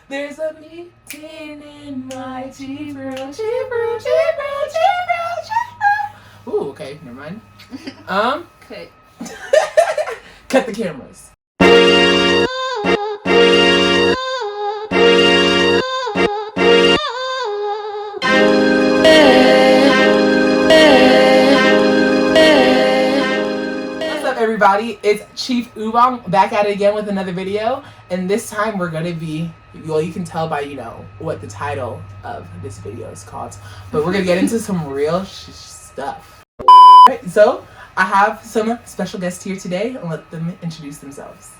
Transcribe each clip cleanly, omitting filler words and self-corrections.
There's a meeting in my cheap room. Ooh, okay, never mind. Okay. Cut the cameras. What's up, everybody? It's Chief Ubong back at it again with another video, and this time we're gonna be, well, you can tell by what the title of this video is called, but we're gonna get into some real stuff. Alright, so I have some special guests here today, and let them introduce themselves.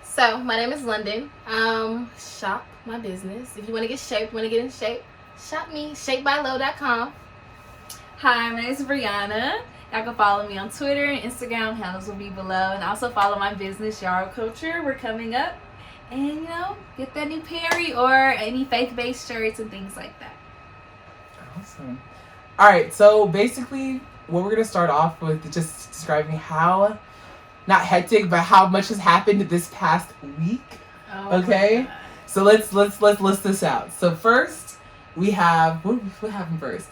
So, my name is London. Shop my business. If you want to get shaped, want to get in shape, shop me, shapebylow.com. Hi, my name is Brianna. Y'all can follow me on Twitter and Instagram. Handles will be below. And also follow my business, Yard Culture. We're coming up. And, get that new Perry or any faith-based shirts and things like that. Awesome. Alright, so basically, what we're going to start off with is just describing how, not hectic, but how much has happened this past week. Oh, okay? So let's list this out. So first, we have, what happened first?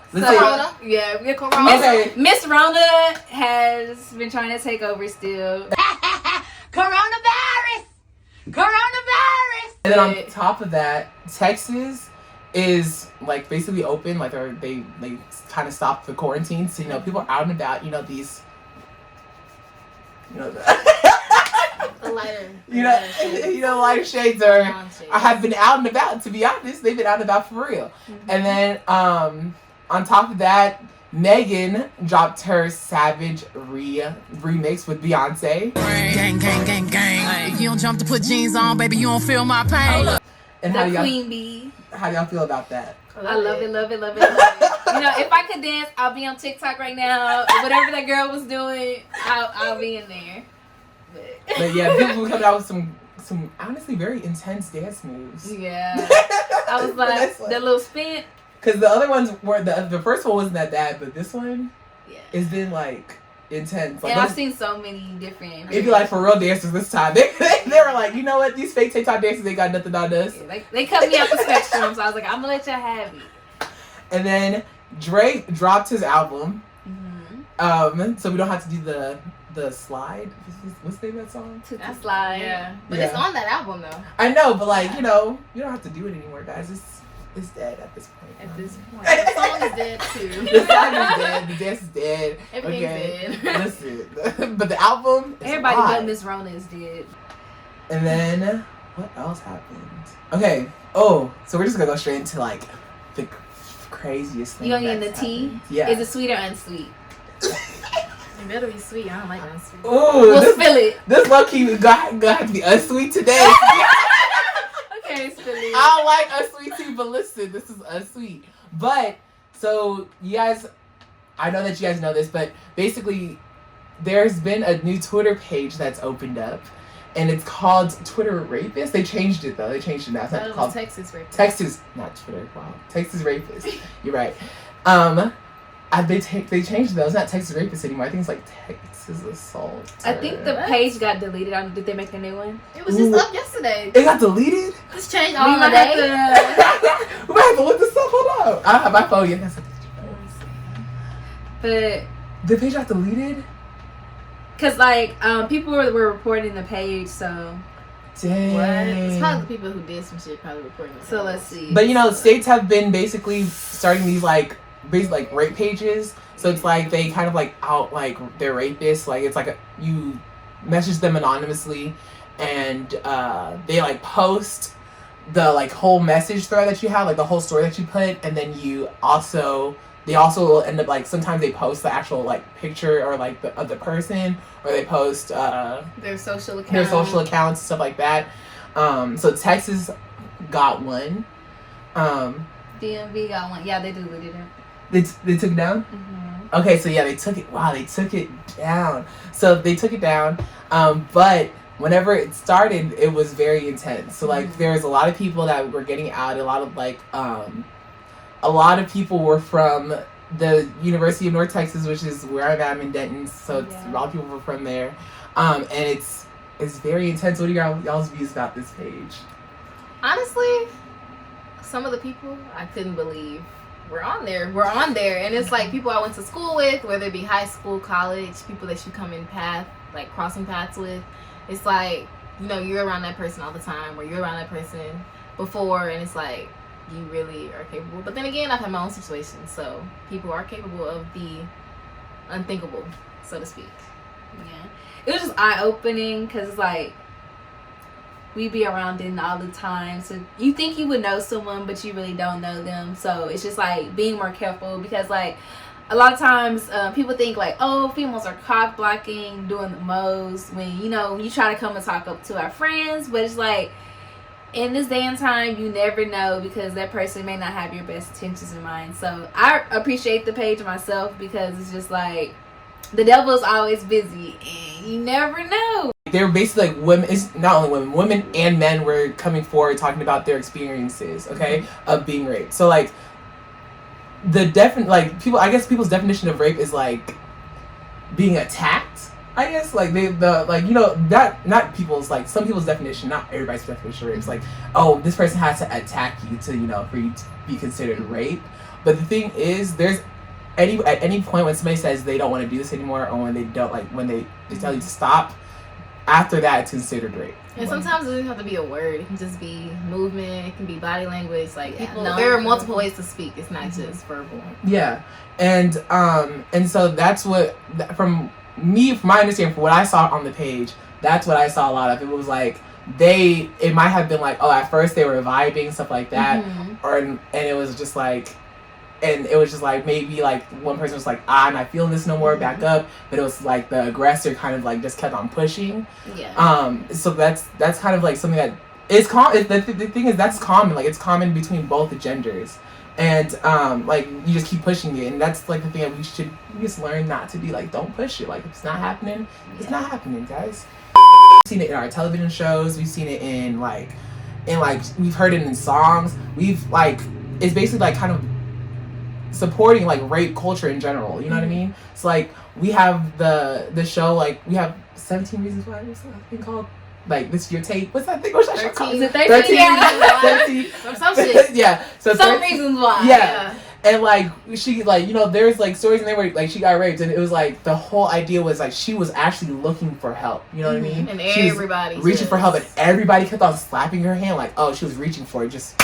Corona? Yeah, we're Corona. Okay. Miss Rona has been trying to take over still. Coronavirus! And then on top of that, Texas is like basically open, like they kind of stopped the quarantine. So people are out and about. These, The lighter. Lighter shades are. I have been out and about. To be honest, they've been out and about for real. Mm-hmm. And then on top of that, Megan dropped her Savage remix with Beyonce. Gang, gang, gang, gang. If you don't jump to put jeans on, baby, you don't feel my pain. And the Queen Bee. How do y'all feel about that? I love it. If I could dance, I'll be on TikTok right now. Whatever that girl was doing, I'll be in there. But yeah, people were coming out with some honestly very intense dance moves. Yeah. I was like, the little spin. Because the other ones were, the first one wasn't that bad, but this one has been like intense. Like, and I've seen so many different. It'd be like for real dancers this time. They were like, you know what? These fake TikTok dancers, they got nothing on us. Yeah, they cut me out the spectrum, so I was like, I'm gonna let y'all have it. And then Drake dropped his album. Mm-hmm. So we don't have to do the slide. What's the name of that song? That slide. Yeah. But it's on that album though. I know, but you don't have to do it anymore, guys. It's dead at this point. The song is dead too. The song is dead. The dance is dead. Everything's dead. Listen, but the album is everybody alive. but Miss Rona is dead. And then what else happened? Okay. Oh, so we're just gonna go straight into the craziest thing. You gonna get in the tea? Yeah. Is it sweet or unsweet? It better be sweet. I don't like unsweet. Ooh, we'll spill it. This low key gonna have to be unsweet today. Okay, spill it. I don't like unsweet tea, but listen, this is unsweet. But so you guys, I know that you guys know this, but basically, there's been a new Twitter page that's opened up, and it's called Twitter Rapist. They changed it though. They changed it now. It's not called Texas Rapist. Texas, not Twitter. Wow, Texas Rapist. You're right. They changed it though. It's not Texas Rapist anymore. I think it's like Texas Assault. I think the page got deleted. Did they make a new one? It was just up yesterday. It got deleted? It's changed all the day. We might have to look this up. Hold on. I don't have my phone yet. But the page got deleted? Because people were reporting the page, so. Dang. What? It's probably the people who did some shit probably reporting the page. So let's see. But states have been basically starting these basically rape pages. So it's they kind of out they're rapists. It's you message them anonymously, and they post the whole message thread that you have, the whole story that you put, and then they also will end up sometimes they post the actual picture or of the person, or they post their social accounts, stuff like that. So Texas got one. DMV got one. Yeah, they deleted it. They took it down? Mm-hmm. Okay, so yeah, they took it. Wow, they took it down. So they took it down. But whenever it started, it was very intense. So there's a lot of people that were getting out. A lot of people were from the University of North Texas, which is where I'm in Denton. So a lot of people were from there. And it's very intense. What are y'all's views about this page? Honestly, some of the people I couldn't believe were on there. And it's like people I went to school with, whether it be high school, college, people that you come in crossing paths with. It's like, you know, you're around that person all the time, or you're around that person before, and it's like, you really are capable. But then again, I've had my own situations, so people are capable of the unthinkable, so to speak. Yeah. It was just eye-opening, because, like, we be around it all the time, so you think you would know someone, but you really don't know them. So it's just, like, being more careful, because, like, a lot of times people think, like, oh, females are cock-blocking, doing the most, when, you know, you try to come and talk up to our friends, but it's like, in this day and time, you never know, because that person may not have your best intentions in mind. So I appreciate the page myself, because it's just like, the devil's always busy, and you never know. They were basically like women. It's not only women and men were coming forward talking about their experiences, okay, of being raped. So like I guess people's definition of rape is like being attacked. I guess like not people's, like some people's definition, not everybody's definition of rape. It's like, oh, this person has to attack you to, you know, for you to be considered rape. But the thing is, at any point when somebody says they don't want to do this anymore, or when they don't, like when they tell you to stop, after that it's considered rape. And sometimes it doesn't have to be a word. It can just be movement. It can be body language. Like, there are multiple ways to speak. It's not just verbal. Yeah, and so that's what, from my understanding, from what I saw on the page, that's what I saw a lot of. It was like it might have been like, oh, at first they were vibing, stuff like that, and it was just like. And it was just like, maybe like one person was like, I'm not feeling this no more, back up. But it was like the aggressor kind of like just kept on pushing. Yeah. So that's kind of like something that is common. The thing is, that's common. Like, it's common between both the genders. And like, you just keep pushing it. And that's like the thing that we just learn not to do. Like, don't push it. Like, if it's not happening, it's not happening, guys. We've seen it in our television shows. We've seen it in like we've heard it in songs. We've like, it's basically like kind of supporting like rape culture in general, you know what I mean? It's like, we have the show, like we have 17 Reasons Why, what's that thing called? Like, this your tape. What's that thing? What's that show called? Is it 13? Yeah. 13. Some shit. Yeah. So Some Reasons Why. Yeah. And like, she, like, you know, there's like stories in there where like she got raped, and it was like the whole idea was like she was actually looking for help, you know what I mean? And she everybody reaching for help, and everybody kept on slapping her hand like, oh, she was reaching for it, just,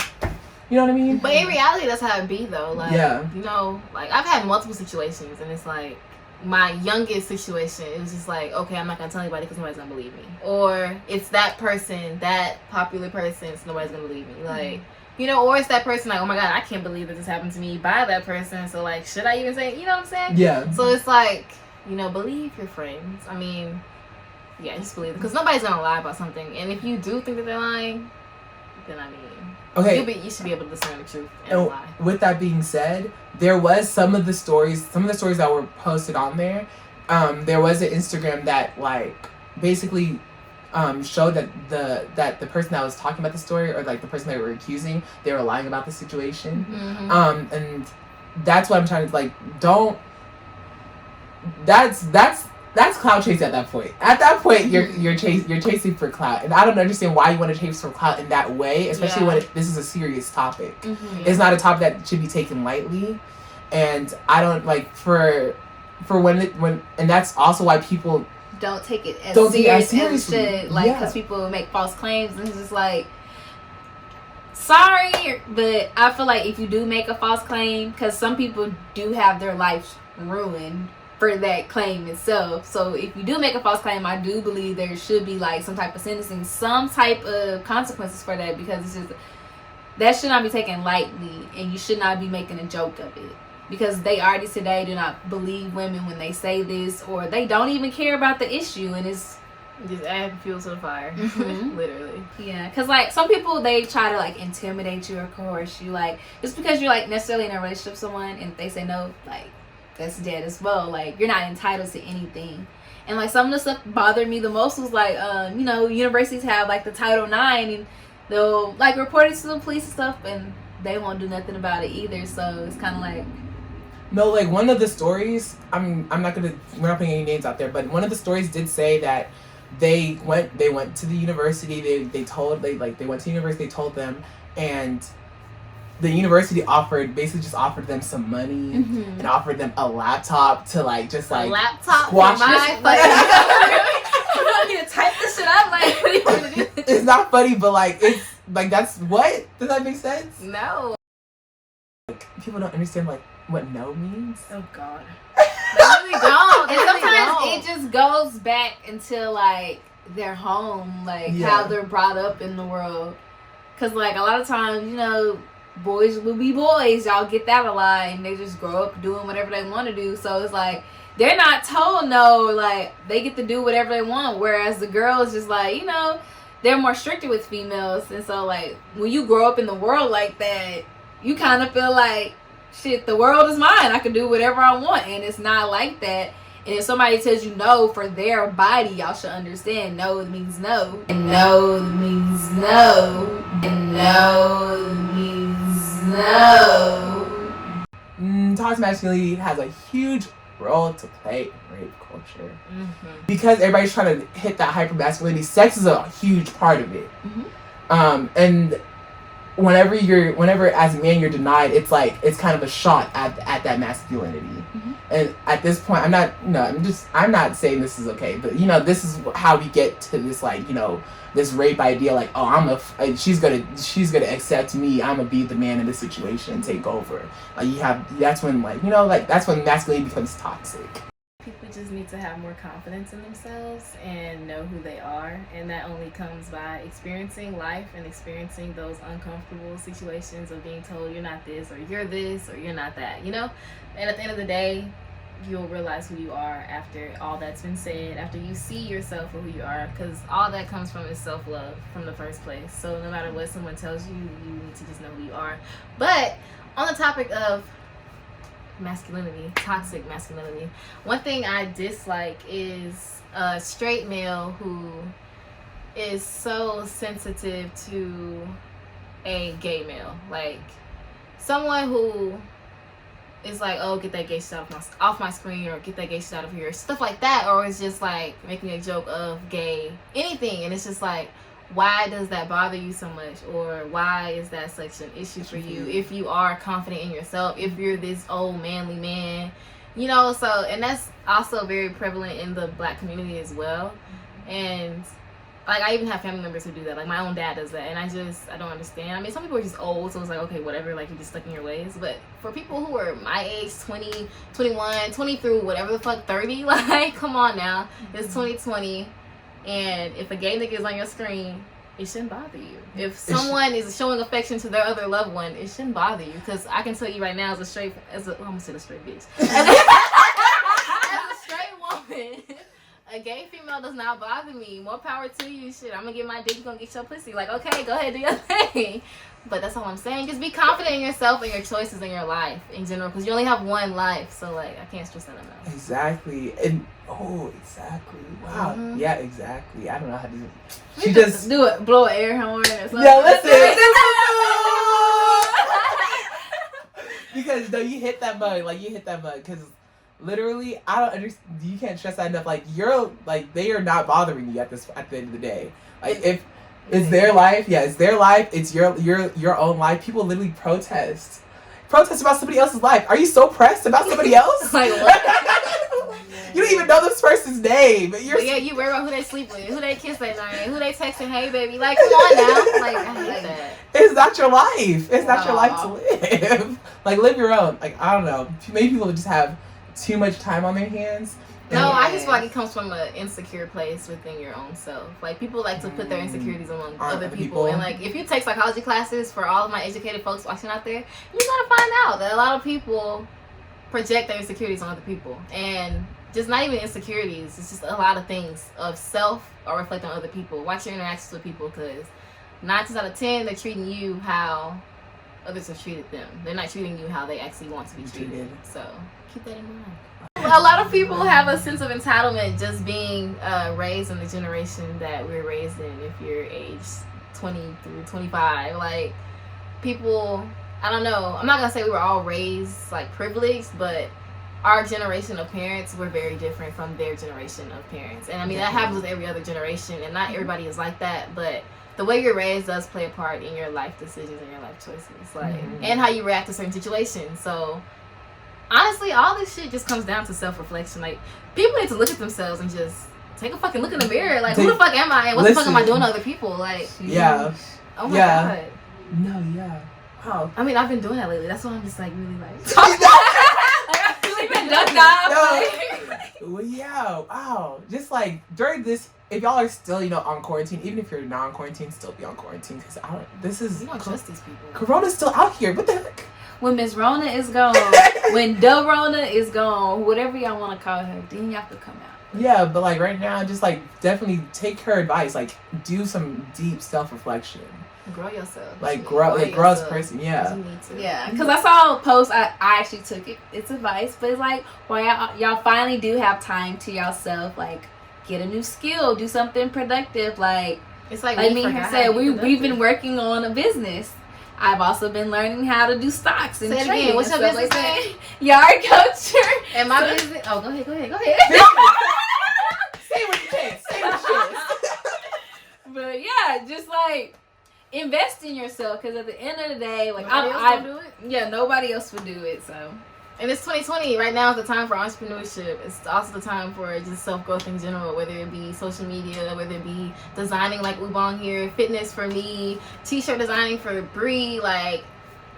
you know what I mean? But in reality, that's how it be, though. Like, yeah. You know, like, I've had multiple situations, and it's like, my youngest situation, it was just like, okay, I'm not going to tell anybody because nobody's going to believe me. Or it's that person, that popular person, so nobody's going to believe me. Like, you know, or it's that person, like, oh my God, I can't believe that this happened to me by that person. So, like, should I even say, you know what I'm saying? Yeah. So it's like, you know, believe your friends. I mean, yeah, just believe them. Because nobody's going to lie about something. And if you do think that they're lying, then I mean... Okay. You should be able to discern the truth and lie. With that being said, there was some of the stories that were posted on there. There was an Instagram that like basically showed that the person that was talking about the story, or like the person they were accusing, they were lying about the situation. And that's what I'm trying to like. Don't. That's clout chasing at that point. At that point, you're chasing for clout, and I don't understand why you want to chase for clout in that way, especially when this is a serious topic. It's not a topic that should be taken lightly, and I don't like for when and that's also why people don't take it as seriously as it should, like, because people make false claims, and it's just like, sorry, but I feel like if you do make a false claim, because some people do have their lives ruined for that claim itself. So if you do make a false claim, I do believe there should be like some type of sentencing, some type of consequences for that, because it's just, that should not be taken lightly, and you should not be making a joke of it, because they already today do not believe women when they say this, or they don't even care about the issue, and it's just add fuel to the fire. Literally. Yeah, because like some people, they try to like intimidate you or coerce you, like just because you're like necessarily in a relationship with someone, and if they say no, like that's dead as well. Like, you're not entitled to anything. And like some of the stuff bothered me the most was like, you know, universities have like the Title IX, and they'll like report it to the police and stuff, and they won't do nothing about it either. So it's kind of like, no, like one of the stories, we're not putting any names out there, but one of the stories did say that they went to the university. They went to the university. They told them, and the university just offered them some money and offered them a laptop to just a laptop squash for my You want me to type this shit up? Like, what do you want to do? It's not funny, but it's that's what? Does that make sense? No. People don't understand what no means. Oh God. They really don't. And sometimes it just goes back into their home, how they're brought up in the world. Cause a lot of times, boys will be boys. Y'all get that a lot, and they just grow up doing whatever they want to do. So it's they're not told no. They get to do whatever they want. Whereas the girls just they're more stricter with females. And so when you grow up in the world like that, you kind of feel shit, the world is mine. I can do whatever I want. And it's not like that. And if somebody tells you no for their body, y'all should understand no means no. And no means no. And no means no. Toxic masculinity has a huge role to play in rape culture. Because everybody's trying to hit that hyper masculinity. Sex is a huge part of it. And whenever as a man you're denied, it's kind of a shot at that masculinity. And at this point, I'm not saying this is okay, but this is how we get to this this rape idea, she's gonna accept me, I'm gonna be the man in this situation and take over. That's when that's when masculinity becomes toxic. People just need to have more confidence in themselves and know who they are, and that only comes by experiencing life and experiencing those uncomfortable situations of being told you're not this or you're not that, And at the end of the day, you'll realize who you are after all that's been said, after you see yourself for who you are, because all that comes from is self-love from the first place. So no matter what someone tells you, you need to just know who you are. But on the topic of masculinity, toxic masculinity, one thing I dislike is a straight male who is so sensitive to a gay male. Someone who is oh, get that gay shit off my screen, or get that gay shit out of here, stuff like that. Or it's just making a joke of gay anything, and it's just why does that bother you so much? Or why is that such an issue for you if you are confident in yourself, if you're this old manly man, so, and that's also very prevalent in the Black community as well. And I even have family members who do that. My own dad does that, and I don't understand. I mean, some people are just old, so it's okay, whatever, you're just stuck in your ways. But for people who are my age, 20, 21, 20 through whatever the fuck, 30, come on now. It's 2020. And if a gay nigga is on your screen, it shouldn't bother you. If someone is showing affection to their other loved one, it shouldn't bother you. Because I can tell you right now, I'm gonna say a straight bitch. As a straight woman, a gay female does not bother me. More power to you. Shit, I'm gonna get my dick, you gonna get your pussy. Okay, go ahead, do your thing. But that's all I'm saying. Just be confident in yourself and your choices in your life in general, because you only have one life. So I can't stress that enough. Exactly. And exactly. Wow. Yeah, exactly. I don't know how to do it. She just do it. Blow an air horn or something. Yeah, listen. Because you hit that bug. Because literally, I don't understand. You can't stress that enough. They are not bothering you at the end of the day. If it's their life, it's their life. It's your own life. People literally protest about somebody else's life. Are you so pressed about somebody else? You don't even know this person's name. But you worry about who they sleep with, who they kiss at night, who they texting, hey baby. Come on now. I hate that. It's not your life. It's not your life to live. Live your own. I don't know. Maybe people just have too much time on their hands. No, I just feel it comes from an insecure place within your own self. People like to put their insecurities among other people. And if you take psychology classes, for all of my educated folks watching out there, you're gonna find out that a lot of people project their insecurities on other people. And just not even insecurities, it's just a lot of things of self or reflect on other people. Watch your interactions with people, because 9 times out of 10 they're treating you how others have treated them. They're not treating you how they actually want to be treated. So keep that in mind. A lot of people have a sense of entitlement just being raised in the generation that we're raised in. If you're aged 20 through 25, people, I don't know, I'm not gonna say we were all raised privileged, but our generation of parents were very different from their generation of parents. And I mean, that happens with every other generation, and not everybody is like that, but the way you're raised does play a part in your life decisions and your life choices, like, and how you react to certain situations. So, honestly, all this shit just comes down to self-reflection. Like, people need to look at themselves and just take a fucking look in the mirror. Like, who the fuck am I, and what the fuck am I doing to other people? Like, oh my god. No, wow. I mean, I've been doing that lately. That's why I'm just like really like. We've been ducked off. Well, yeah, wow. Just like during this, if y'all are still, on quarantine, even if you're not on quarantine, still be on quarantine, because You don't trust these people. Corona's still out here. What the heck? When Miss Rona is gone, when the Rona is gone, whatever y'all want to call her, then y'all can come out. Yeah, but like right now, just like definitely take her advice. Like do some deep self-reflection. Grow yourself. Like grow as a person. Yeah. You need to. Yeah, because I saw a post. I actually took it. It's advice, but it's like, well, y'all finally do have time to yourself. Like, get a new skill, do something productive. Like, it's like me and her said, we've been working on a business. I've also been learning how to do stocks and trading. What's your business name? Yard culture. And my business. Oh, go ahead. Say what you can. Say what you can. But yeah, just like invest in yourself, because at the end of the day, like nobody else would do it. So, and it's 2020 right now is the time for entrepreneurship. It's also the time for just self-growth in general, whether it be social media, whether it be designing like Ubong here, fitness for me, t-shirt designing for Bree, like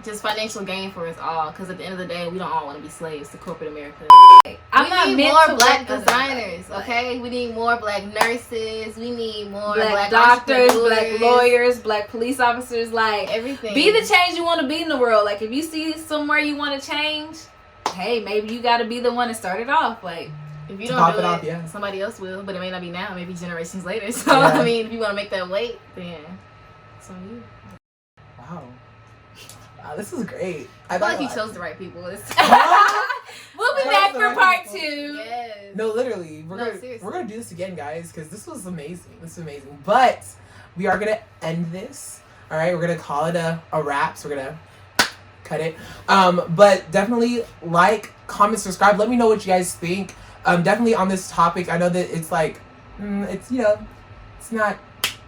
just financial gain for us all, because at the end of the day, we don't all want to be slaves to corporate America. We need more black designers, okay? We need more black nurses. We need more black doctors, black lawyers, black police officers. Like, everything. Be the change you want to be in the world. Like, if you see somewhere you want to change, hey, maybe you got to be the one to start it off. Like, if you don't do it, somebody else will. But it may not be now. Maybe generations later. So I mean, if you want to make that wait, then it's on you. Wow. Wow, this is great. I feel like you chose the right people. We'll be back for part 2. Yes. No, literally. We're gonna do this again, guys, because this was amazing. This is amazing. But we are gonna end this. All right, we're gonna call it a wrap. So we're gonna cut it. But definitely like, comment, subscribe. Let me know what you guys think. Definitely on this topic. I know that it's like, it's it's not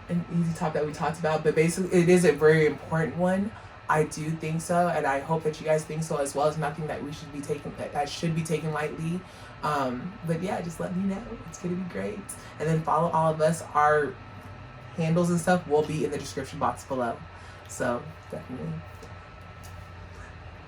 an easy topic that we talked about, but basically it is a very important one. I do think so, and I hope that you guys think so as well. It's nothing that we should be taking lightly. But yeah, just let me know. It's gonna be great. And then follow all of us. Our handles and stuff will be in the description box below. So definitely.